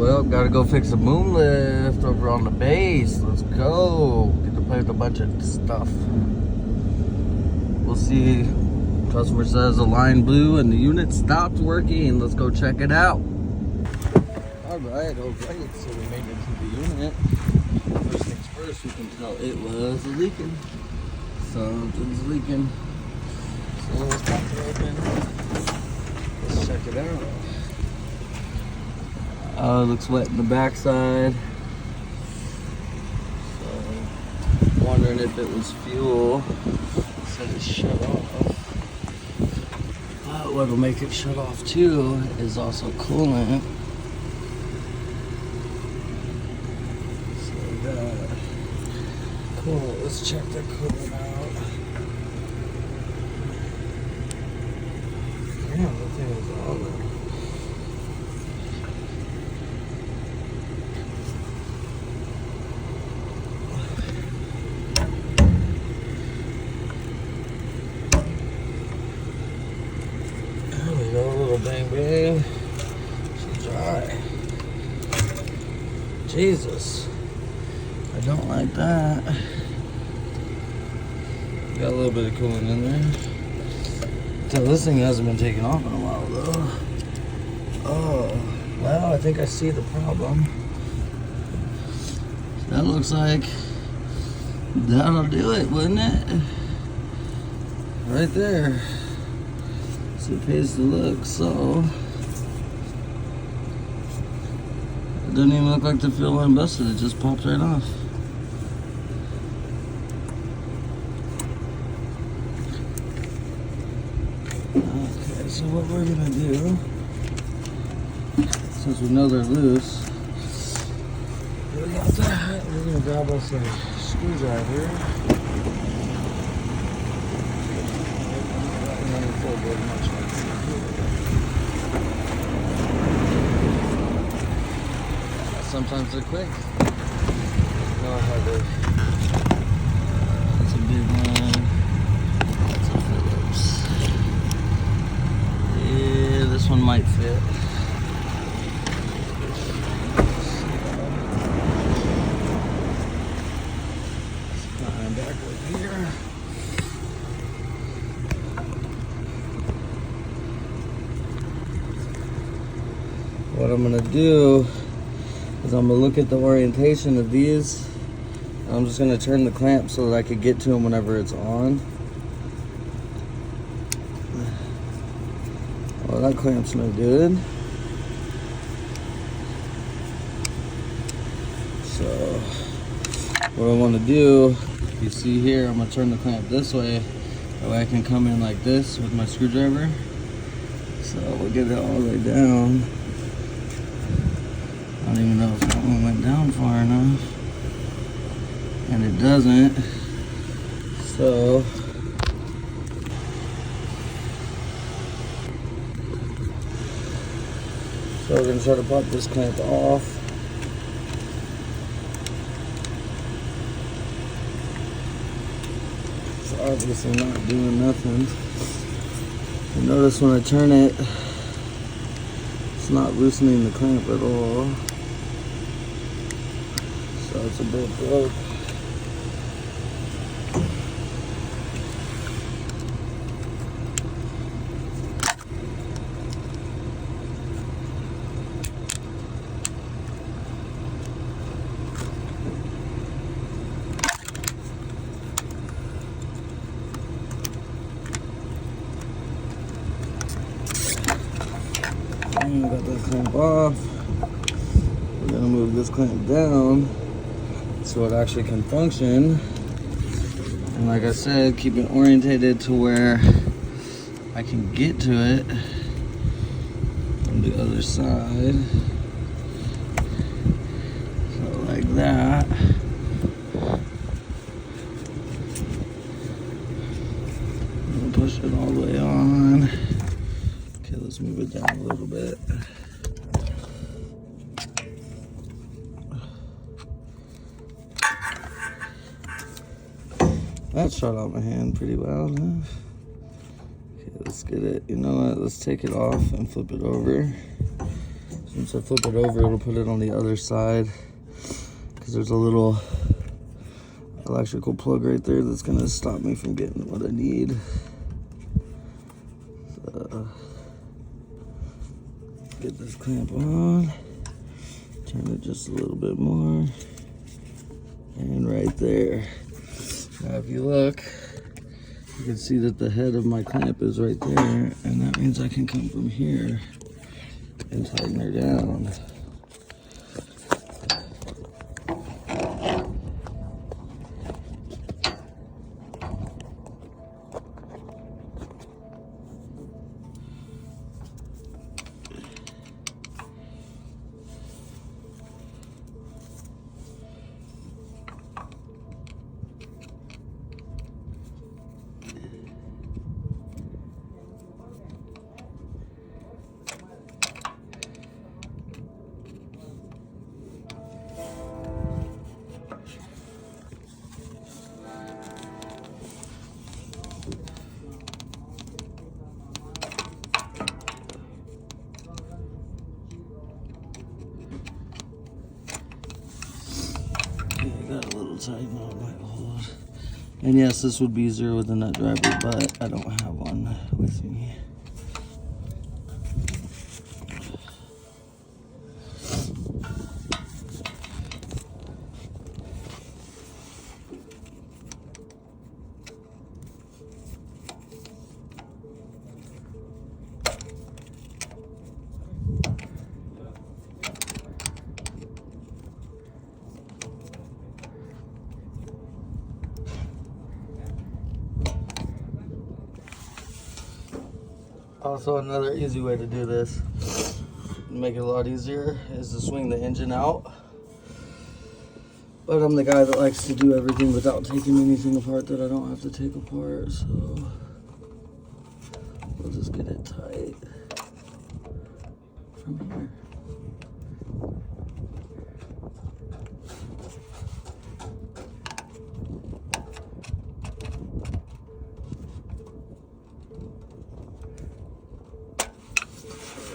Well, gotta go fix a boom lift over on the base. Let's go. Get to play with a bunch of stuff. We'll see. Customer says the line blew and the unit stopped working. Let's go check it out. Alright, so we made it to the unit. First things first, we can tell it was leaking. Something's leaking. So let's pop it open. Let's check it out. Oh, it looks wet in the backside. So, wondering if it was fuel. It said it shut off. But what'll make it shut off too is also coolant. So cool. Let's check the coolant out. Yeah, that thing is all there. Bang bang. She's dry. Jesus. I don't like that. Got a little bit of coolant in there. So this thing hasn't been taken off in a while though. Oh, well, I think I see the problem. That looks like that'll do it, wouldn't it? Right there. So it pays to look, so it doesn't even look like the fuel line busted, it just popped right off. Okay, so what we're gonna do, since we know they're loose, we got that, we're gonna grab us a screwdriver. Sometimes they're quick. No, how big. That's a big one. That's a Phillips. Yeah, this one might fit. Let's climb back over here. What I'm gonna do is I'm gonna look at the orientation of these. I'm just gonna turn the clamp so that I could get to them whenever it's on. Well, that clamp's no good. So what I wanna do, you see here, I'm gonna turn the clamp this way. That way I can come in like this with my screwdriver. So we'll get it all the way down. I don't even know if that one went down far enough, and it doesn't. So we're gonna try to pop this clamp off. It's obviously not doing nothing. You notice when I turn it, it's not loosening the clamp at all. So it's a bit broke. Got that clamp off. We're gonna move this clamp down so it actually can function. And like I said, keep it orientated to where I can get to it from the other side. So like that. And push it all the way on. Okay, let's move it down a little bit. That shot out my hand pretty well. Okay, let's get it. You know what? Let's take it off and flip it over Once I flip it over, it'll put it on the other side, because there's a little electrical plug right there that's gonna stop me from getting what I need. So, get this clamp on, turn it just a little bit more, and right there. Now if you look, you can see that the head of my clamp is right there, and that means I can come from here and tighten her down. Got a little tight now, it might hold. And yes, this would be easier with a nut driver, but I don't have one with me. Also, another easy way to do this, make it a lot easier, is to swing the engine out. But I'm the guy that likes to do everything without taking anything apart that I don't have to take apart, so we'll just get it tight from here.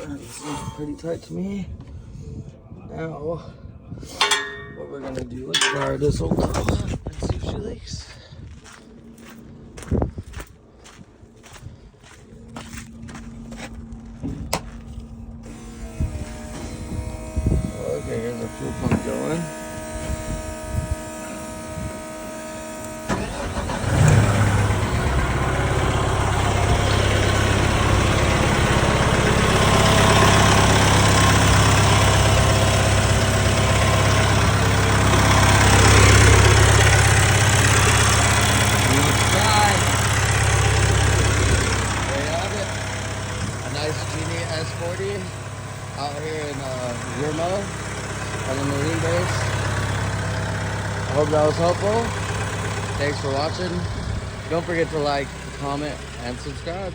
This looks pretty tight to me. Now, what we're gonna do, let's fire this old girl up and see if she leaks. Okay, here's our fuel pump going. S40 out here in Yermo on the Marine base. I hope that was helpful. Thanks for watching. Don't forget to like, comment, and subscribe.